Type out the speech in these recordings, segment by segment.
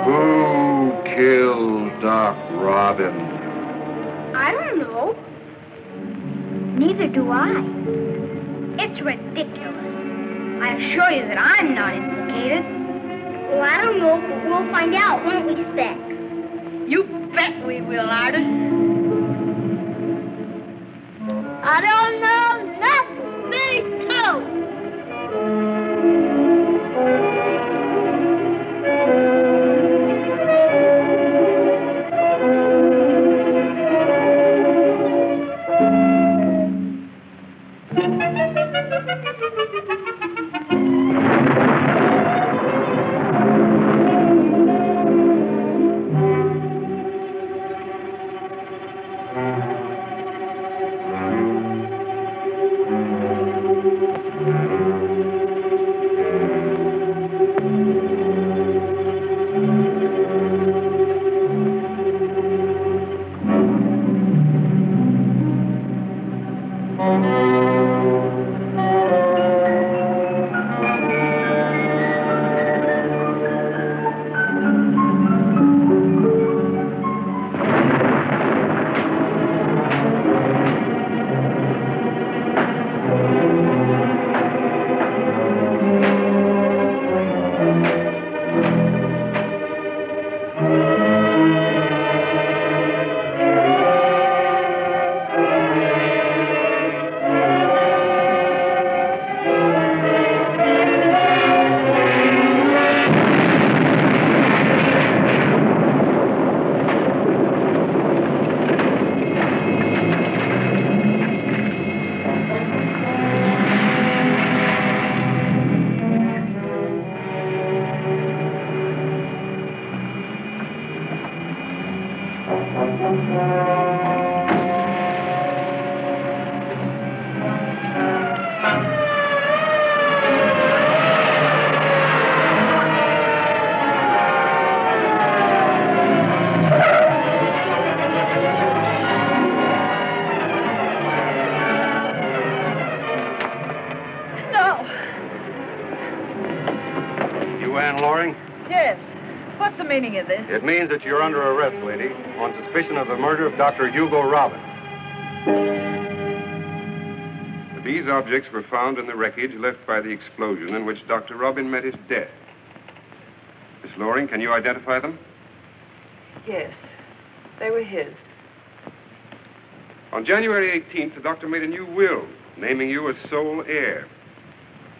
Who killed Doc Robbin? I don't know. Neither do I. It's ridiculous. I assure you that I'm not implicated. Well, I don't know, but we'll find out, won't we, Speck? You bet we will, Artie. I don't know nothing. Me too. Meaning of this? It means that you're under arrest, lady, on suspicion of the murder of Dr. Hugo Robbin. These objects were found in the wreckage left by the explosion in which Dr. Robbin met his death. Miss Loring, can you identify them? Yes, they were his. On January 18th, the doctor made a new will, naming you as sole heir.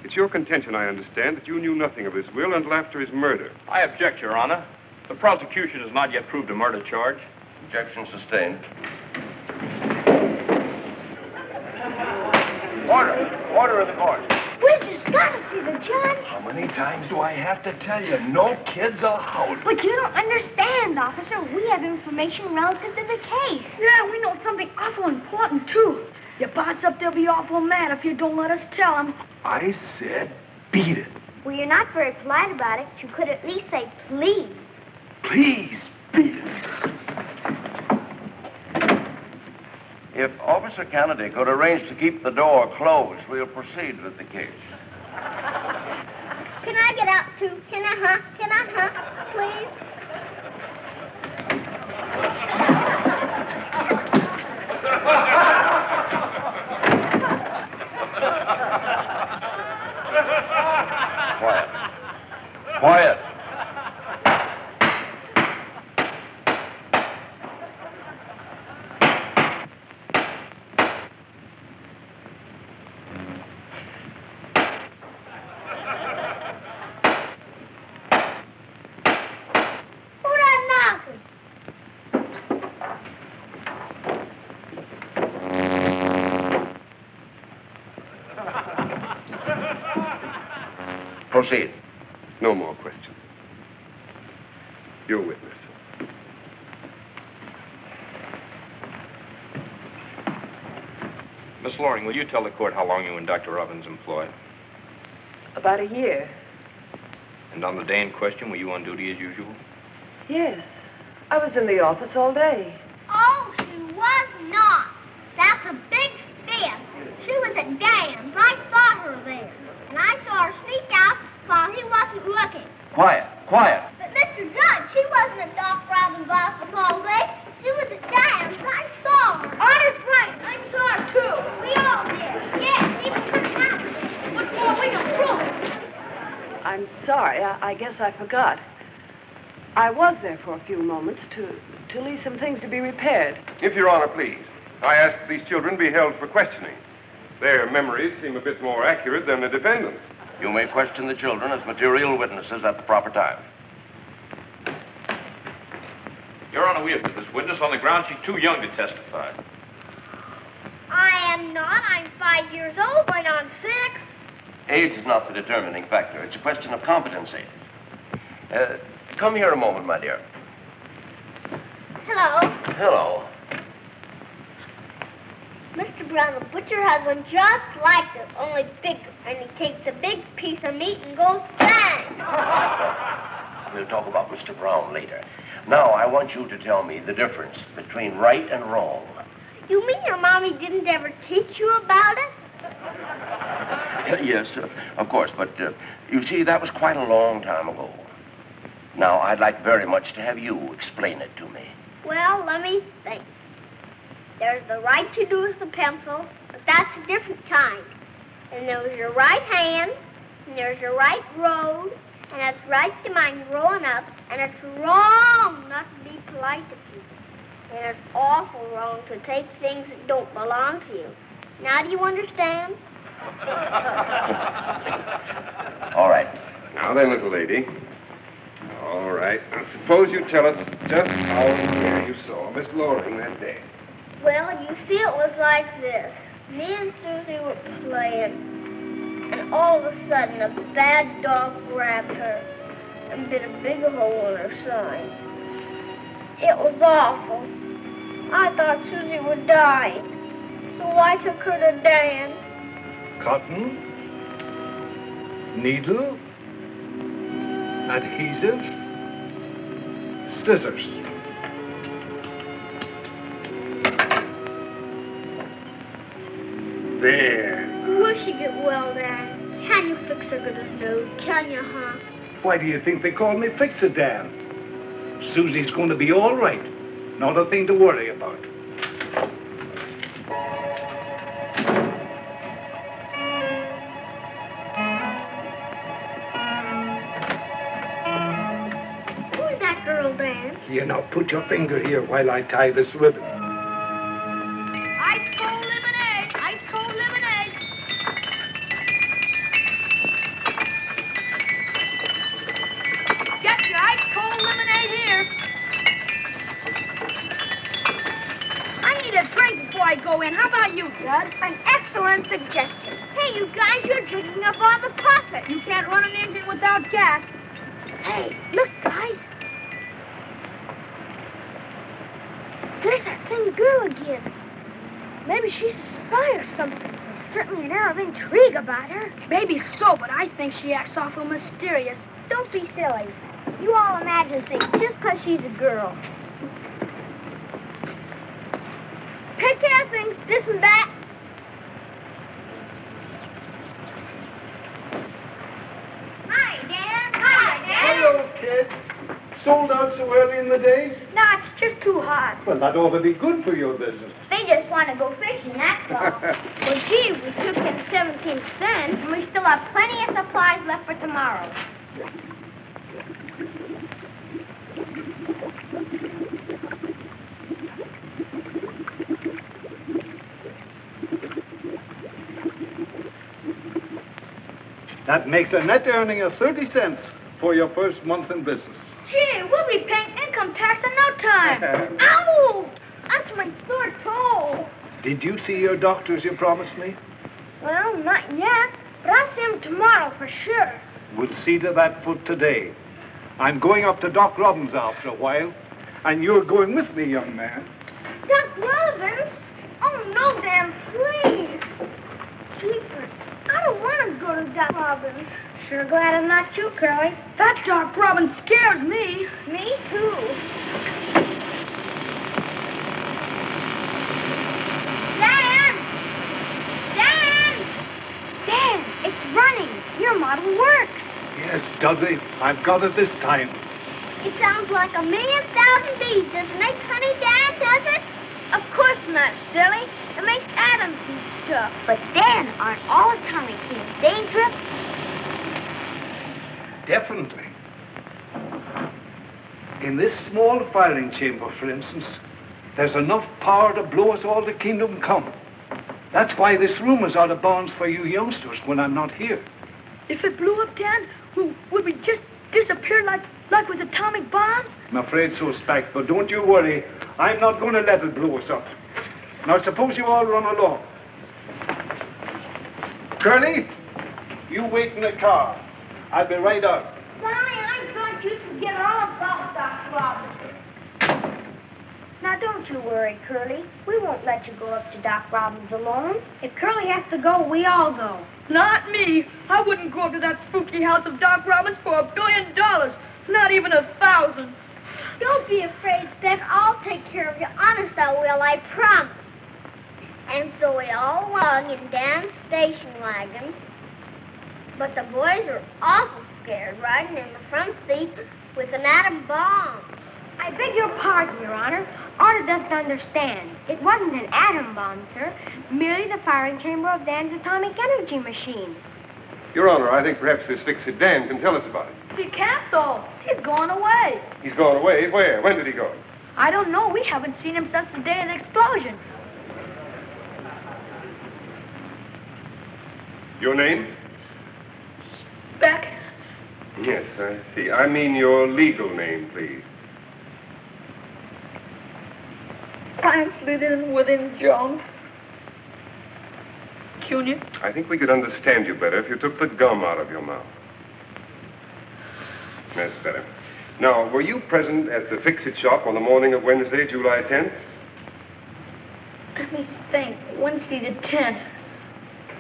It's your contention, I understand, that you knew nothing of his will until after his murder. I object, Your Honor. The prosecution has not yet proved a murder charge. Objection sustained. Order in the court. We just got to see the judge. How many times do I have to tell you? No kids allowed. But you don't understand, officer. We have information relative to the case. Yeah, we know something awful important, too. Your boss up there'll be awful mad if you don't let us tell him. I said beat it. Well, you're not very polite about it. You could at least say please. Please, beat it. If Officer Kennedy could arrange to keep the door closed, we'll proceed with the case. Can I get out, too? Can I, please? Quiet. Quiet. Proceed. No more questions. Your witness. Miss Loring, will you tell the court how long you and Dr. Robbins employed? About a year. And on the day in question, were you on duty as usual? Yes. I was in the office all day. Oh, she was not. That's a big fib. She was at Dan's. I saw her there. And I saw her sneak out while he wasn't looking. Quiet. Quiet. But, Mr. Judge, She wasn't at Doc Robbin's office all day. She was at Diane's. I saw her. Honest, right. I saw her, too. We all did. Yes, even her house. What more we can prove? I'm sorry. I guess I forgot. I was there for a few moments to leave some things to be repaired. If Your Honor, please, I ask that these children be held for questioning. Their memories seem a bit more accurate than the defendant's. You may question the children as material witnesses at the proper time. Your Honor, we have put this witness on the ground she's too young to testify. I am not. I'm 5 years old, going on 6. Age is not the determining factor. It's a question of competency. Come here a moment, my dear. Hello. Hello. Mr. Brown, the butcher has one just like this, only bigger. And he takes a big piece of meat and goes bang. We'll talk about Mr. Brown later. Now, I want you to tell me the difference between right and wrong. You mean your mommy didn't ever teach you about it? Yes, of course, but you see, that was quite a long time ago. Now, I'd like very much to have you explain it to me. Well, let me think. There's the right to do with the pencil, but that's a different kind. And there's your right hand, and there's your right road, and it's right to mind growing up, and it's wrong not to be polite to people. And it's awful wrong to take things that don't belong to you. Now do you understand? All right. Now then, little lady. All right. Now, suppose you tell us just how and where you saw Miss Loring that day. Well, you see, it was like this. Me and Susie were playing, and all of a sudden, a bad dog grabbed her and bit a big hole in her side. It was awful. I thought Susie would die, so I took her to Dan. Cotton, needle, adhesive, scissors. There. Will she get well, Dad? Can you fix her good as new? Can you, huh? Why do you think they call me Fix-A-Dan? Susie's going to be all right. Not a thing to worry about. Who's that girl, Dan? Here, now, put your finger here while I tie this ribbon. Ice cold lemonade! Ice cold lemonade! Get your ice cold lemonade here. I need a drink before I go in. How about you, Judd? An excellent suggestion. Hey, you guys, you're drinking up all the profit. You can't run an engine without gas. Hey, look, guys. There's that same girl again. Maybe she's a spy or something. There's certainly an air of intrigue about her. Maybe so, but I think she acts awful mysterious. Don't be silly. You all imagine things just because she's a girl. Take care of things, this and that. Hi, Dan. Hi, Dan. Hello, kids. Sold out so early in the day? No, it's just too hot. Well, that ought to be good for your business. They just want to go fishing, that's all. Well, gee, we took in 17 cents, and we still have plenty of supplies left for tomorrow. That makes a net earning of 30 cents for your first month in business. Gee, we'll be paying income tax in no time. Ow! That's my sore toe. Did you see your doctors you promised me? Well, not yet, but I'll see him tomorrow for sure. We'll see to that foot today. I'm going up to Doc Robbin's after a while, and you're going with me, young man. Doc Robbin? Oh, no, Dan, please. Jeepers, I don't want to go to Doc Robbin's. Sure glad I'm not you, Curley. That Doc Robbin scares me. Me, too. Dan! Dan! Dan, it's running. Your model works. Yes, does it? I've got it this time. It sounds like 1,000,000 bees. Doesn't make funny, Dad, does it? Of course not, silly. It makes atoms and stuff. But then, aren't all atomic beings dangerous? Definitely. In this small firing chamber, for instance, there's enough power to blow us all to kingdom come. That's why this room is out of bounds for you youngsters when I'm not here. If it blew up, Dan, would we just disappear like with atomic bombs? I'm afraid so, Spike, but don't you worry. I'm not going to let it blow us up. Now, suppose you all run along. Curley, you wait in the car. I'll be right out. Sonny, I thought you could get all about Dr. Robbin. Now, don't you worry, Curly. We won't let you go up to Doc Robbins alone. If Curly has to go, we all go. Not me. I wouldn't go up to that spooky house of Doc Robbins for $1 billion. Not even 1,000. Don't be afraid, Spec. I'll take care of you. Honest, I will. I promise. And so we all along in Dan's station wagon. But the boys are awful scared riding in the front seat with an atom bomb. I beg your pardon, Your Honor. Arthur doesn't understand. It wasn't an atom bomb, sir. Merely the firing chamber of Dan's atomic energy machine. Your Honor, I think perhaps this fix-it Dan can tell us about it. He can't, though. He's gone away. He's gone away? Where? When did he go? I don't know. We haven't seen him since the day of the explosion. Your name? Beck. Yes, I see. I mean your legal name, please. I'm Slither Within Jones. Junior. I think we could understand you better if you took the gum out of your mouth. That's better. Now, were you present at the fix-it shop on the morning of Wednesday, July 10th? Let me think. Wednesday the 10th.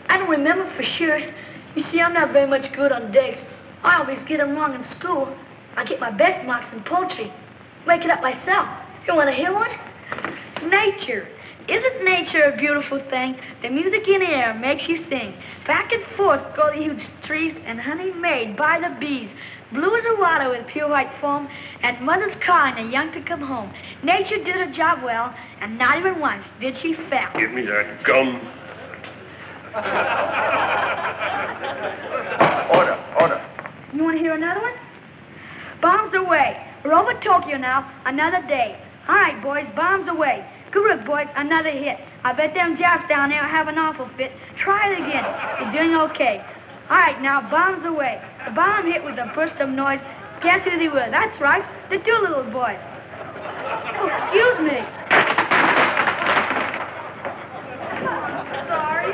I don't remember for sure. You see, I'm not very much good on dates. I always get them wrong in school. I get my best marks in poetry. Make it up myself. You want to hear one? Nature. Isn't nature a beautiful thing? The music in the air makes you sing. Back and forth go the huge trees, and honey made by the bees. Blue as the water with pure white foam, and mother's calling the young to come home. Nature did her job well, and not even once did she fail. Give me that gum. Order. You want to hear another one? Bombs away. We're over Tokyo now, another day. All right, boys, bombs away. Good work, boys, another hit. I bet them Japs down there have an awful fit. Try it again. You're doing okay. All right, now, bombs away. The bomb hit with a burst of noise. Guess who they were? That's right, the Doolittle boys. Oh, excuse me. Sorry.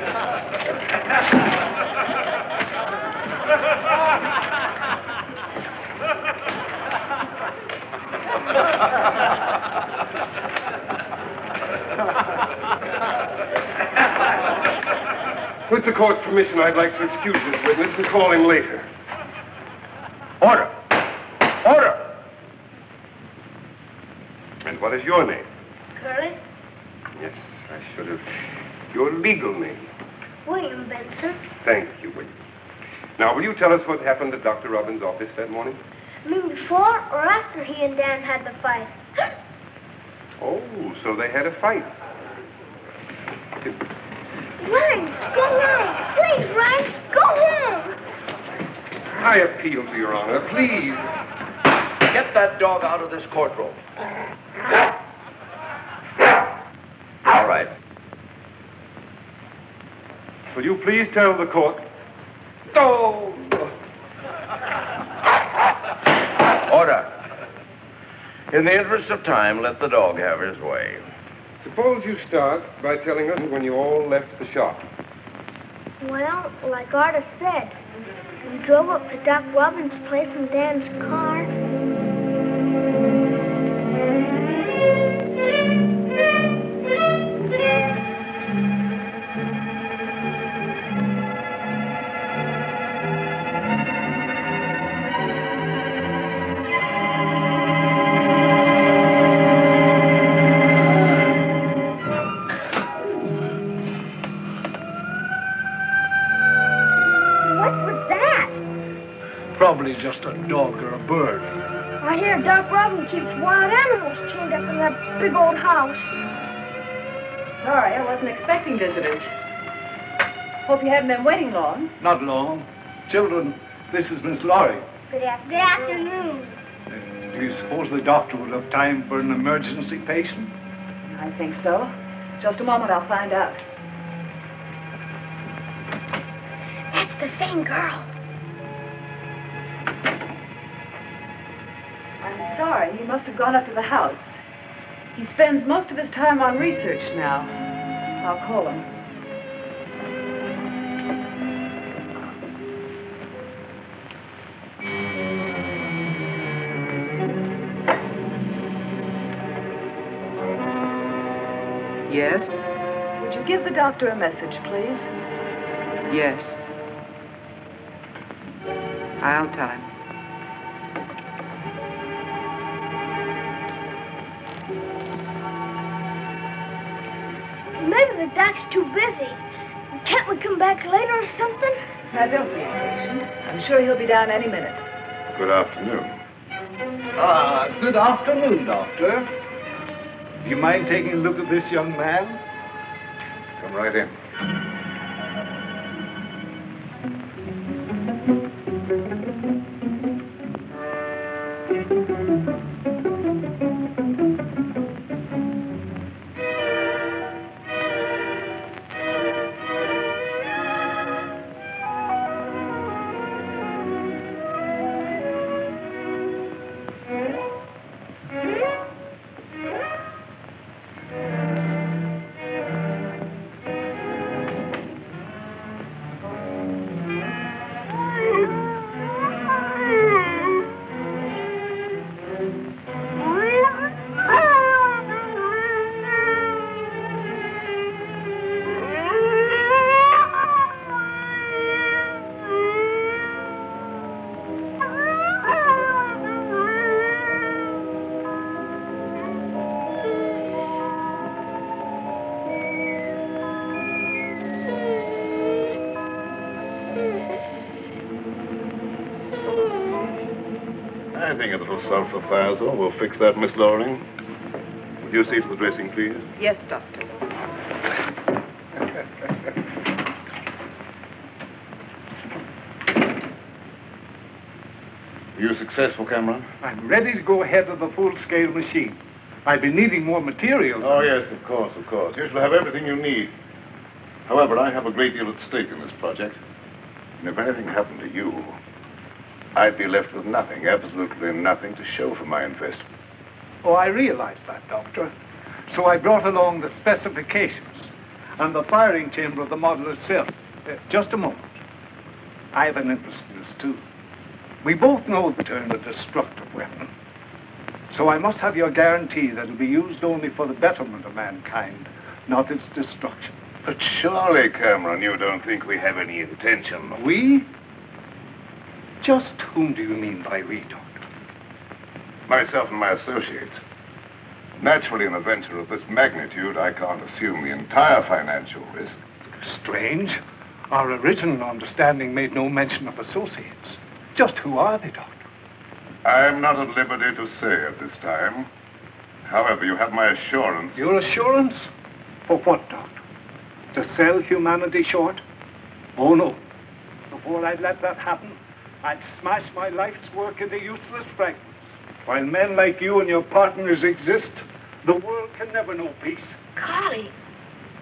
With the court's permission, I'd like to excuse this witness and call him later. Order. And what is your name? Curly? Yes, I should have. Your legal name. William Benson. Thank you, William. Now, will you tell us what happened at Dr. Robbins' office that morning? You mean before or after he and Dan had the fight? Oh, so they had a fight. Rhymes, go home. Please, Rhymes, go home. I appeal to Your Honor, please. Get that dog out of this courtroom. All right. Will you please tell the court? Oh! Order. In the interest of time, let the dog have his way. Suppose you start by telling us when you all left the shop. Well, like Artis said, we drove up to Doc Robbins' place in Dan's car. Probably just a dog or a bird. I hear Doc Robbin keeps wild animals chained up in that big old house. Sorry, I wasn't expecting visitors. Hope you haven't been waiting long. Not long. Children, this is Miss Laurie. Good afternoon. Do you suppose the doctor will have time for an emergency patient? I think so. Just a moment, I'll find out. That's the same girl. I'm sorry, he must have gone up to the house. He spends most of his time on research now. I'll call him. Yes? Would you give the doctor a message, please? Yes. I'll tell him. Maybe the doc's too busy. Can't we come back later or something? Now, don't be impatient. I'm sure he'll be down any minute. Good afternoon. Good afternoon, Doctor. Do you mind taking a look at this young man? Come right in. I think a little sulfathazole will fix that, Miss Loring. Would you see to the dressing, please? Yes, Doctor. Are you successful, Cameron? I'm ready to go ahead of the full-scale machine. I'll be needing more materials. Oh, yes, of course, of course. You shall have everything you need. However, I have a great deal at stake in this project. And if anything happened to you, I'd be left with nothing, absolutely nothing to show for my investment. Oh, I realize that, Doctor. So I brought along the specifications and the firing chamber of the model itself. Just a moment. I have an interest in this, too. We both know the term a destructive weapon. So I must have your guarantee that it'll be used only for the betterment of mankind, not its destruction. But surely, Cameron, you don't think we have any intention. We? Just whom do you mean by we, Doctor? Myself and my associates. Naturally, in a venture of this magnitude, I can't assume the entire financial risk. Strange. Our original understanding made no mention of associates. Just who are they, Doctor? I'm not at liberty to say at this time. However, you have my assurance. Your assurance? For what, Doctor? To sell humanity short? Oh, no. Before I'd let that happen, I'd smash my life's work into useless fragments. While men like you and your partners exist, the world can never know peace. Curley,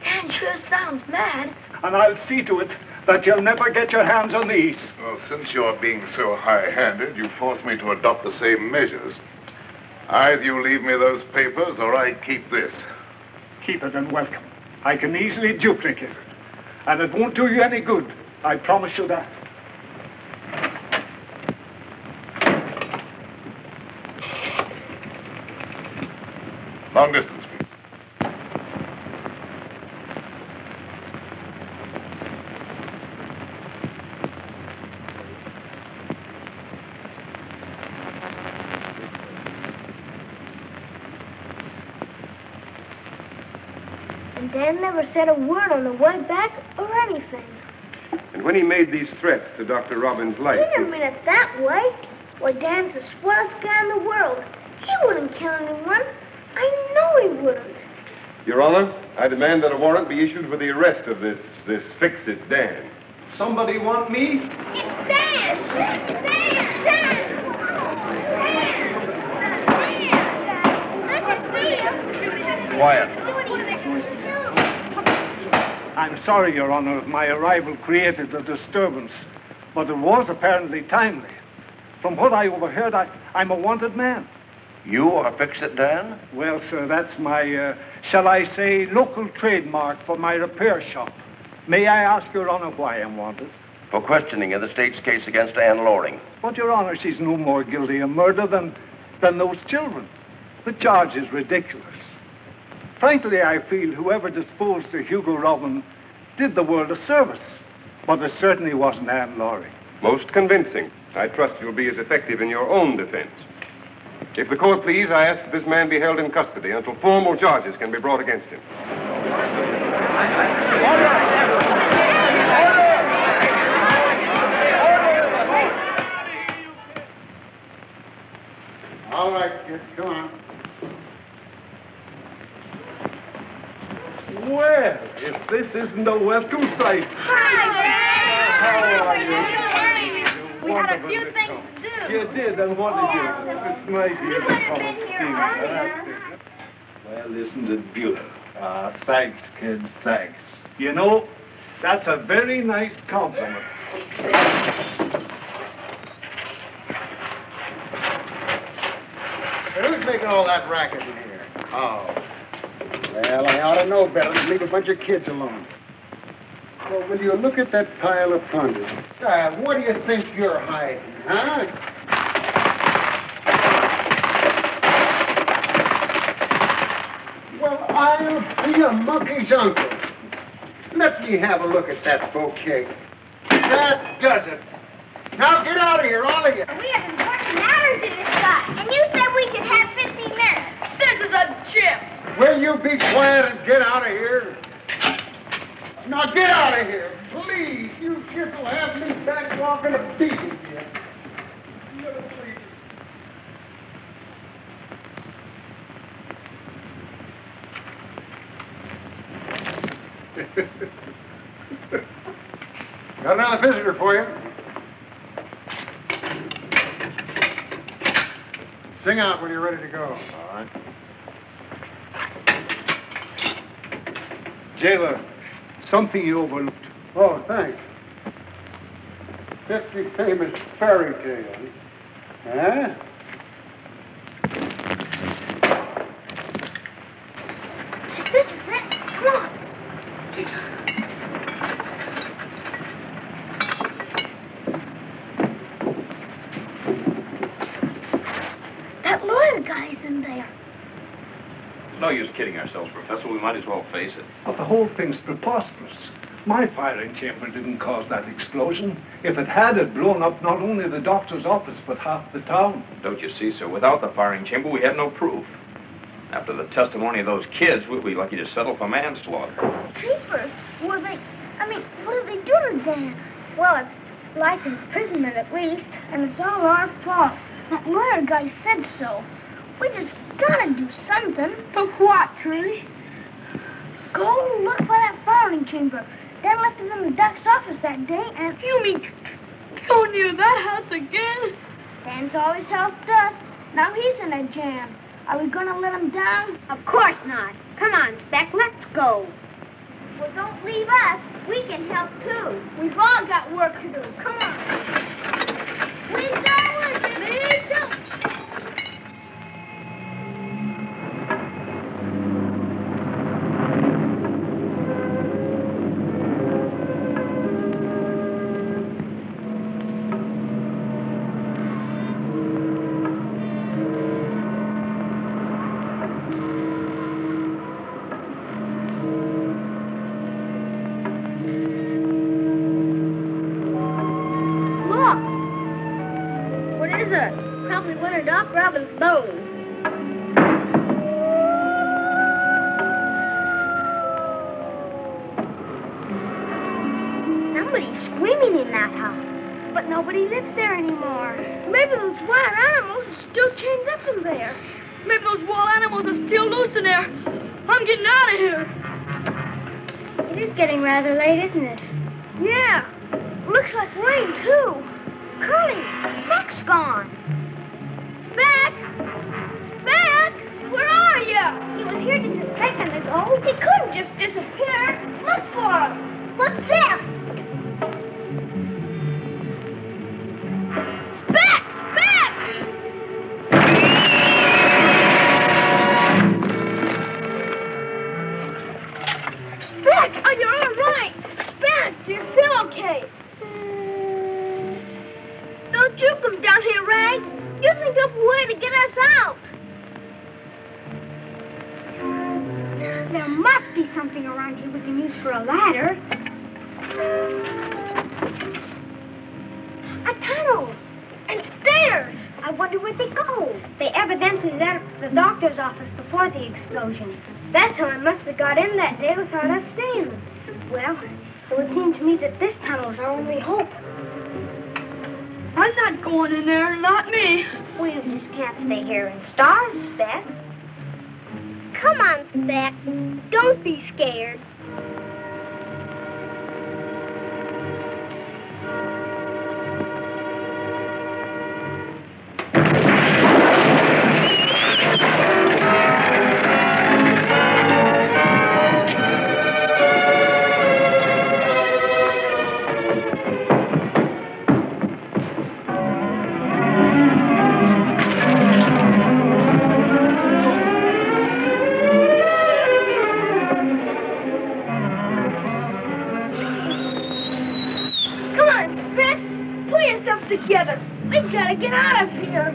that sure sounds mad. And I'll see to it that you'll never get your hands on these. Well, since you're being so high-handed, you force me to adopt the same measures. Either you leave me those papers, or I keep this. Keep it and welcome. I can easily duplicate it. And it won't do you any good. I promise you that. Long distance, please. And Dan never said a word on the way back or anything. And when he made these threats to Dr. Robbin's life... He didn't mean it that way. Why, Dan's the swellest guy in the world. He wouldn't kill anyone. I know he wouldn't. Your Honor, I demand that a warrant be issued for the arrest of this fix-it Dan. Somebody want me? It's Dan! Dan! Dan! Quiet. I'm sorry, Your Honor, if my arrival created a disturbance, but it was apparently timely. From what I overheard, I'm a wanted man. You are Fix-It Dan? Well, sir, that's my, shall I say, local trademark for my repair shop. May I ask, Your Honor, why I'm wanted? For questioning in the state's case against Anne Loring. But, Your Honor, she's no more guilty of murder than those children. The charge is ridiculous. Frankly, I feel whoever disposed of Hugo Robbin did the world a service. But it certainly wasn't Anne Loring. Most convincing. I trust you'll be as effective in your own defense. If the court please, I ask that this man be held in custody until formal charges can be brought against him. All right, kids, come on. Well, if this isn't a welcome sight. How are you? We had a few things to do. You did, and what did you do? It's nice of you to come and see me. earlier. Well, isn't it beautiful? Thanks, kids, thanks. You know, that's a very nice compliment. Who's making all that racket in here? Oh. Well, I ought to know better than leave a bunch of kids alone. Well, will you look at that pile of plunder? What do you think you're hiding, huh? Well, I'll be a monkey's uncle. Let me have a look at that bouquet. That does it. Now get out of here, all of you. We have important matters to discuss, and you said we could have 15 minutes. This is a chip. Will you be quiet and get out of here? Now get out of here, please. You kids will have me back walking a beating you. Got another visitor for you. Sing out when you're ready to go. All right. Jailer, something you overlooked. Oh, thanks. 50 famous fairy tales. Huh? This is it. Come on. That lawyer guy's in there. No use kidding ourselves, Professor. We might as well face it. But the whole thing's preposterous. My firing chamber didn't cause that explosion. If it had, it blown up not only the doctor's office, but half the town. Don't you see, sir? Without the firing chamber, we had no proof. After the testimony of those kids, we'd be lucky to settle for manslaughter. Papers? What did they do to Dan? Well, it's life imprisonment at least, and it's all our fault. That lawyer guy said so. We just gotta do something. For what, Curley? Go look for that firing chamber. Dan left it in the doc's office that day, and... You mean go near that house again? Dan's always helped us. Now he's in a jam. Are we gonna let him down? Of course not. Come on, Speck, let's go. Well, don't leave us. We can help, too. We've all got work to do. Come on. We going. Me too. Doc Robbin's bones. Somebody's screaming in that house, but nobody nobody lives there anymore. Maybe those wild animals are still chained up in there. Maybe those wild animals are still loose in there. I'm getting out of here. It is getting rather late, isn't it? Yeah. Looks like rain, too. Curly, Speck's gone. Speck! Speck! Where are you? He was here just a second ago. He couldn't just disappear. Look for him. What's this? Speck! Speck! Speck, are you all right? Speck, do you feel okay? Don't you come down here, Rags. You think of a way to get us out. There must be something around here we can use for a ladder. A tunnel. And stairs. I wonder where they go. They evidently left the doctor's office before the explosion. That's how I must have got in that day without us seeing them. Well, it would seem to me that this tunnel's our only hope. I'm not going in there, not me. We just can't stay here and starve, Speck. Come on, Speck. Don't be scared. Together. We've got to get out of here.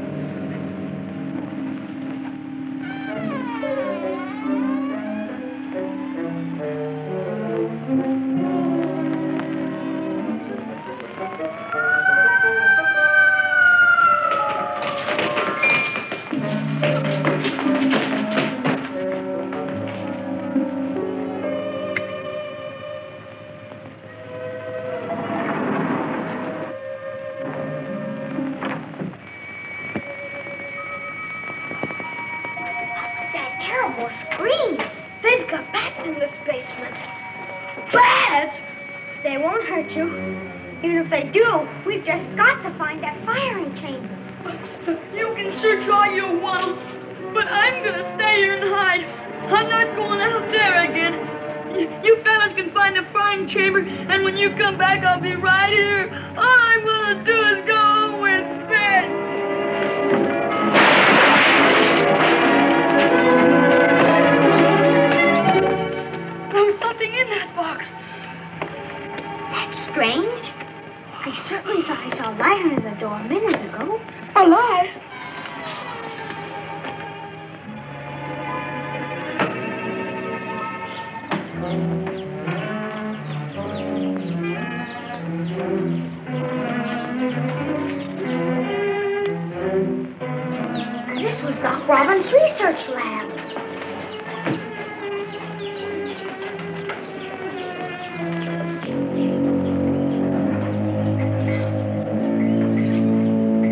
Doc Robbin's research lab.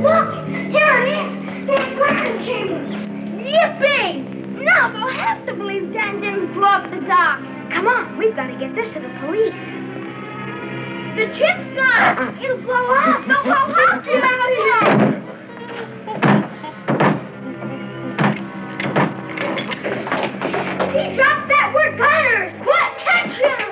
Look! Here it is! The firing chamber! Yippee! Now they'll have to believe Dan didn't blow up the dock. Come on, we've got to get this to the police. The chip's gone! It'll blow up! They'll blow up! Get out of here! He dropped that! We're gunners! What? Catch him!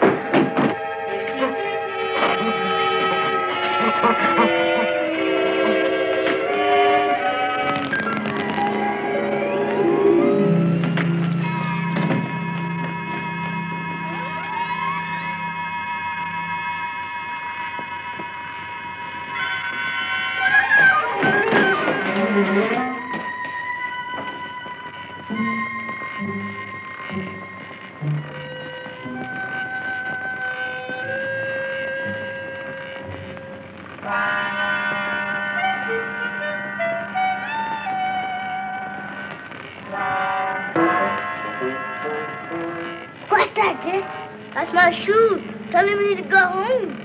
What's that, Dick? That's my shoes. Tell him we need to go home.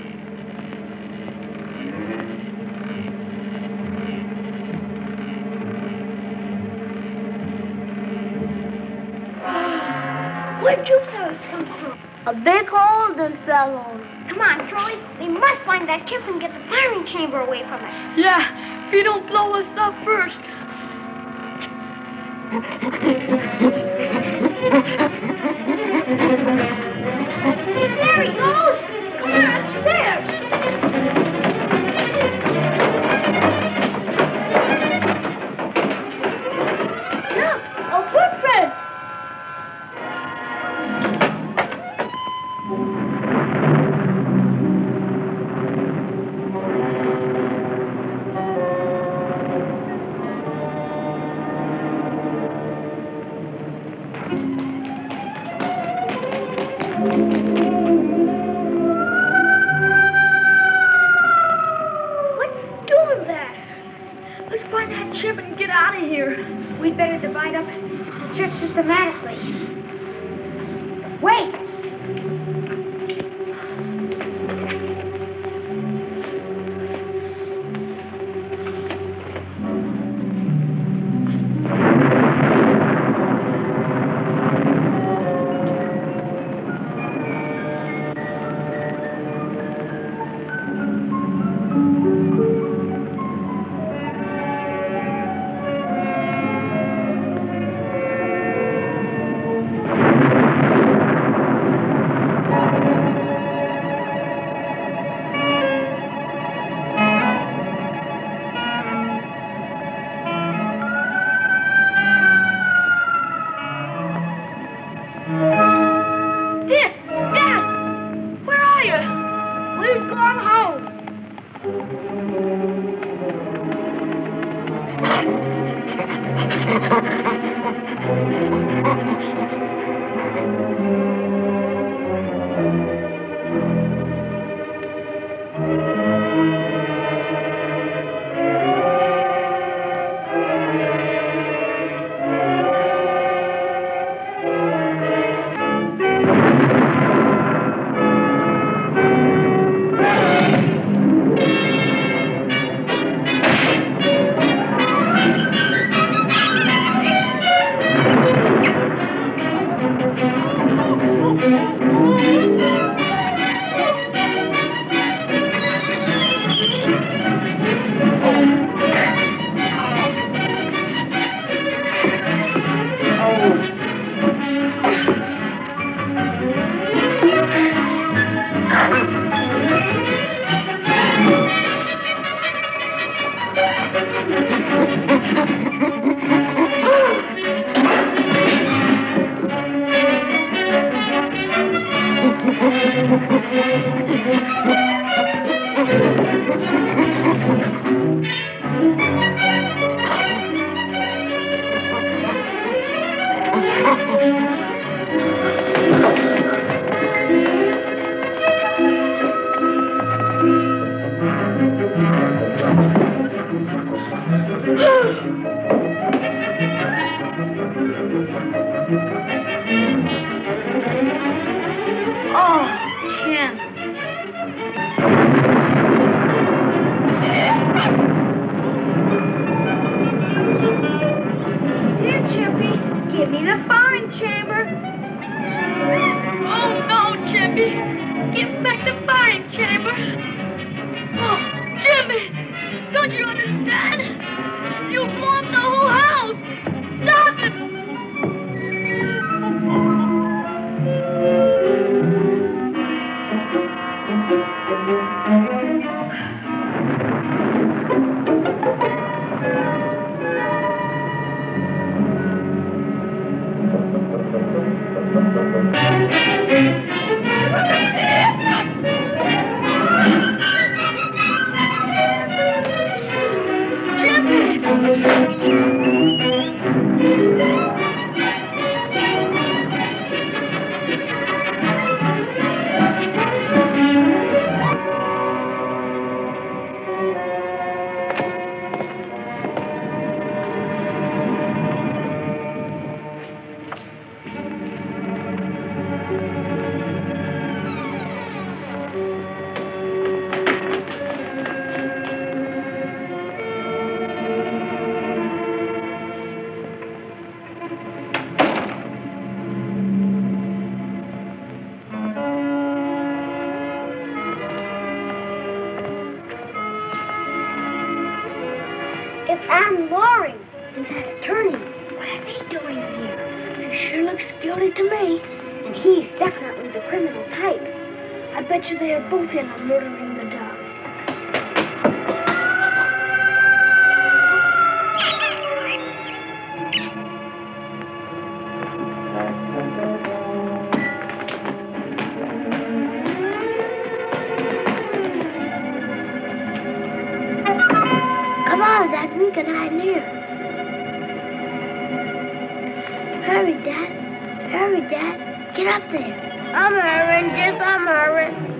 Where'd you fellas come from? A big hole then fell on. Come on, Curley. We must find that chip and get the firing chamber away from us. Yeah, if you don't blow us up first. There he goes. Come on, upstairs. Look, a footprint. We'd better divide up the trip systematically. Wait! point of view. It sure looks guilty to me. And he's definitely the criminal type. I bet you they are both in on murdering the dog. Come on, Zach, we can hide here. Hurry, Dad. Hurry, Dad. Get up there. I'm hurrying, Jess, I'm hurrying.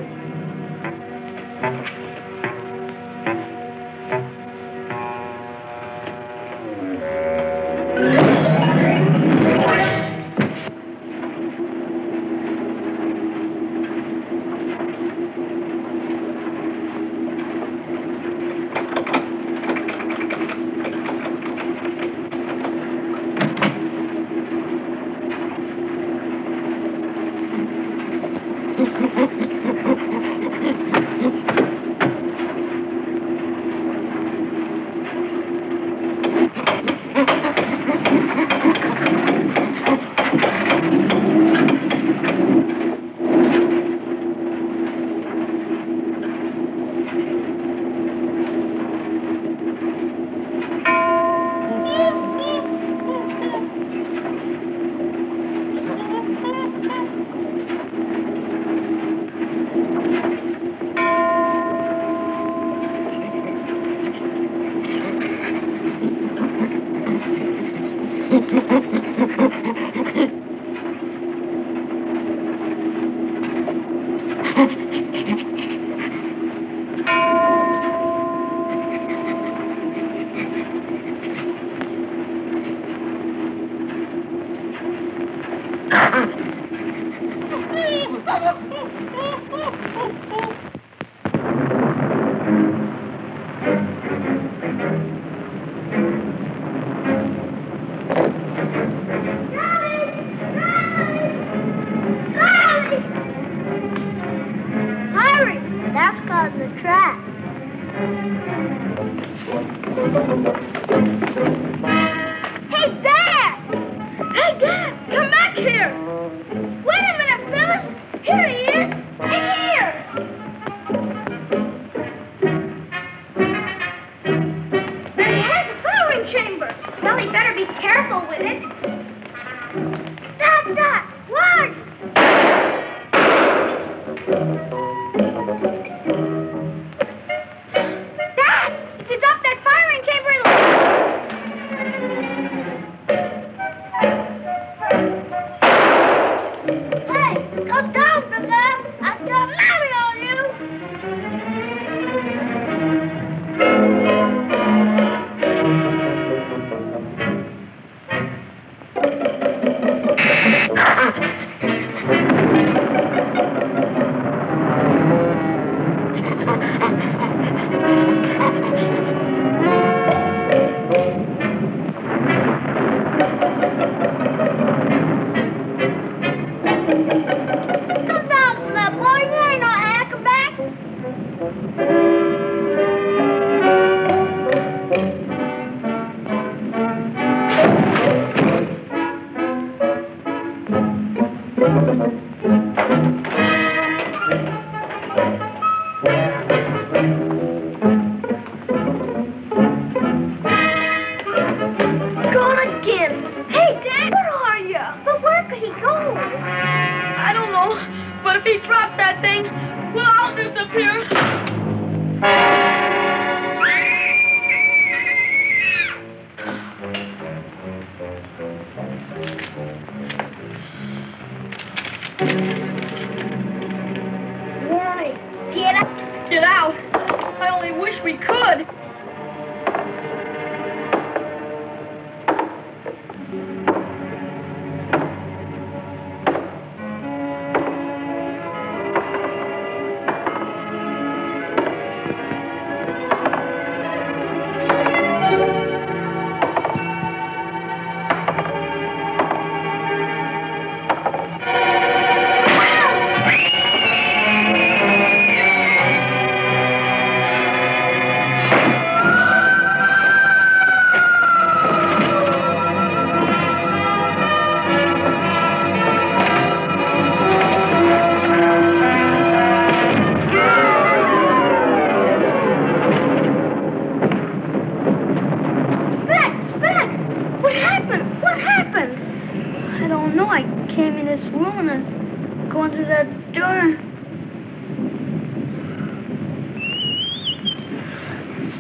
came in this room and going through that door.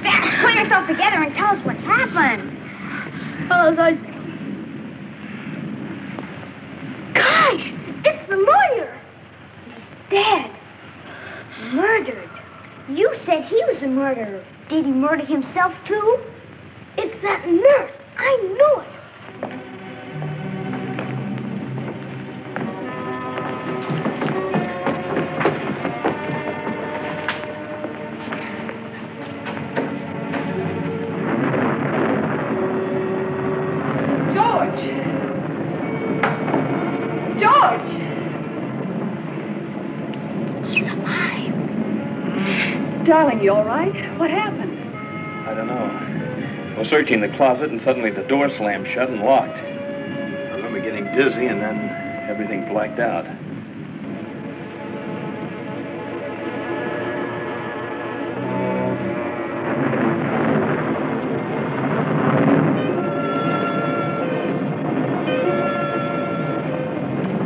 Spat, pull yourself together and tell us what happened. Gosh, it's the lawyer. He's dead. Murdered. You said he was a murderer. Did he murder himself, too? It's that nurse. I knew it. Darling, you all right? What happened? I don't know. I was searching the closet, and suddenly the door slammed shut and locked. I remember getting dizzy, and then everything blacked out.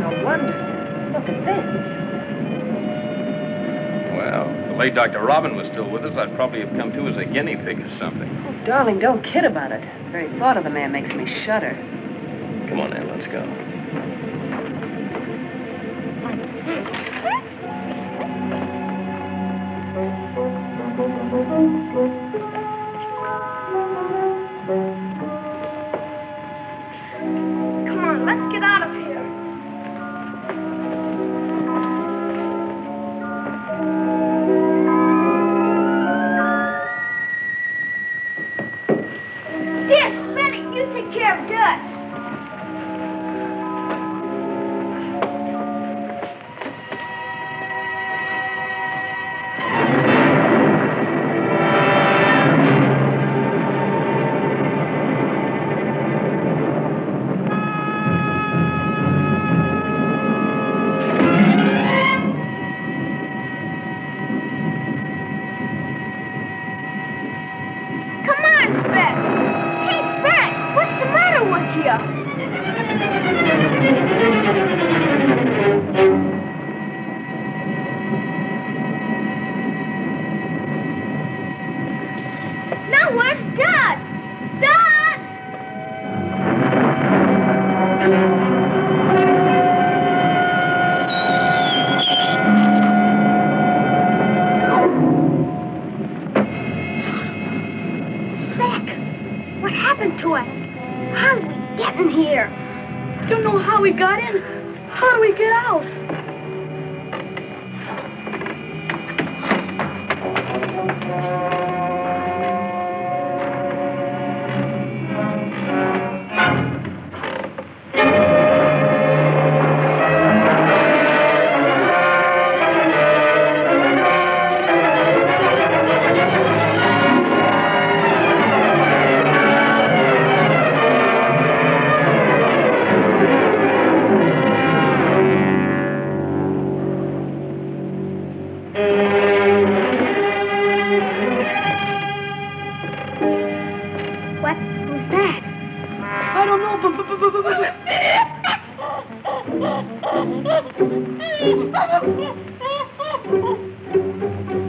No wonder. Look at this. Late Dr. Robbin was still with us, I'd probably have come to as a guinea pig or something. Oh, darling, don't kid about it. The very thought of the man makes me shudder. Come on, Ann, let's go. Come on, let's get out of here.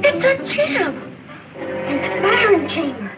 It's a jam in the firing chamber.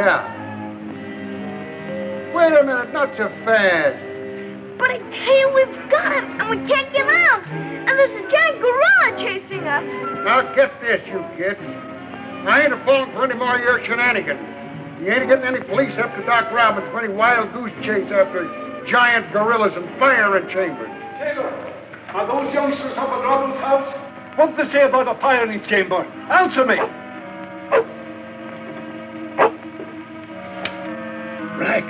Yeah. Wait a minute, not so fast. But I tell you, we've got him, and we can't get out. And there's a giant gorilla chasing us. Now get this, you kids. I ain't falling for any more of your shenanigans. You ain't getting any police up to Doc Robbins for any wild goose chase after giant gorillas and firing chambers. Taylor, are those youngsters up at Robbins' house? What did they say about a firing chamber? Answer me. Rex.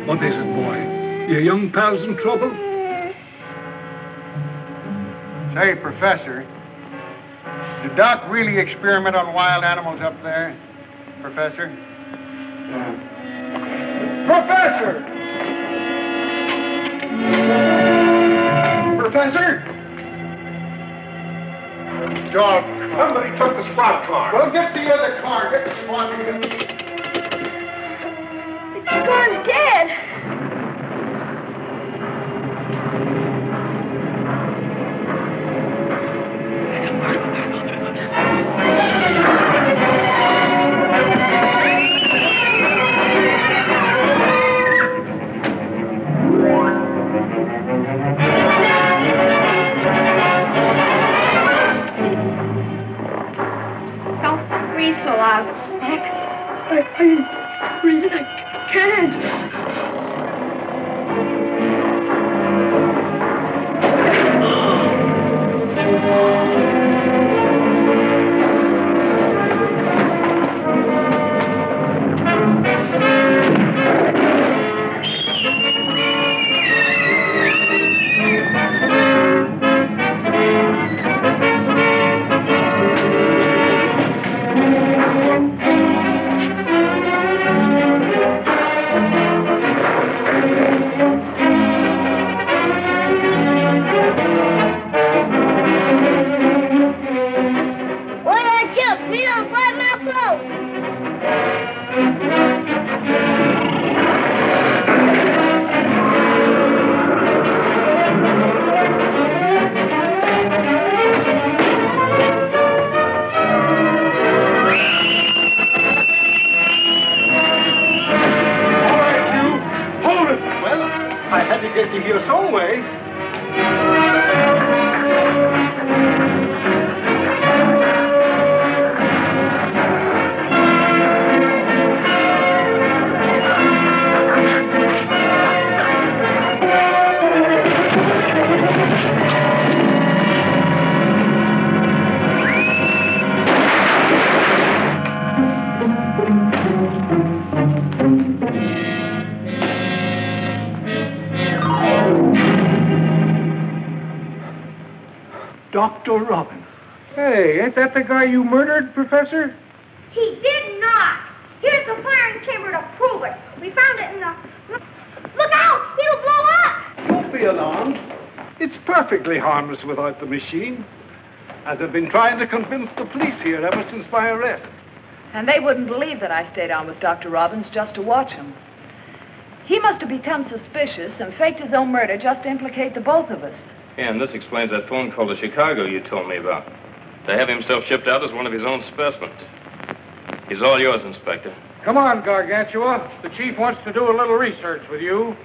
What is it, boy? Your young pal's in trouble? Say, Professor, did Doc really experiment on wild animals up there? Professor? Professor! Professor? Dog. Somebody took the squad car. Well, get the other car. Get the squad car. It's gone dead. Don't breathe so loud, Speck. I really can't. Dr. Robbin. Hey, ain't that the guy you murdered, Professor? He did not. Here's the firing chamber to prove it. We found it in the... Look out! It'll blow up! Don't be alarmed. It's perfectly harmless without the machine. As I've been trying to convince the police here ever since my arrest. And they wouldn't believe that I stayed on with Dr. Robbins just to watch him. He must have become suspicious and faked his own murder just to implicate the both of us. Yeah, and this explains that phone call to Chicago you told me about. To have himself shipped out as one of his own specimens. He's all yours, Inspector. Come on, Gargantua. The chief wants to do a little research with you.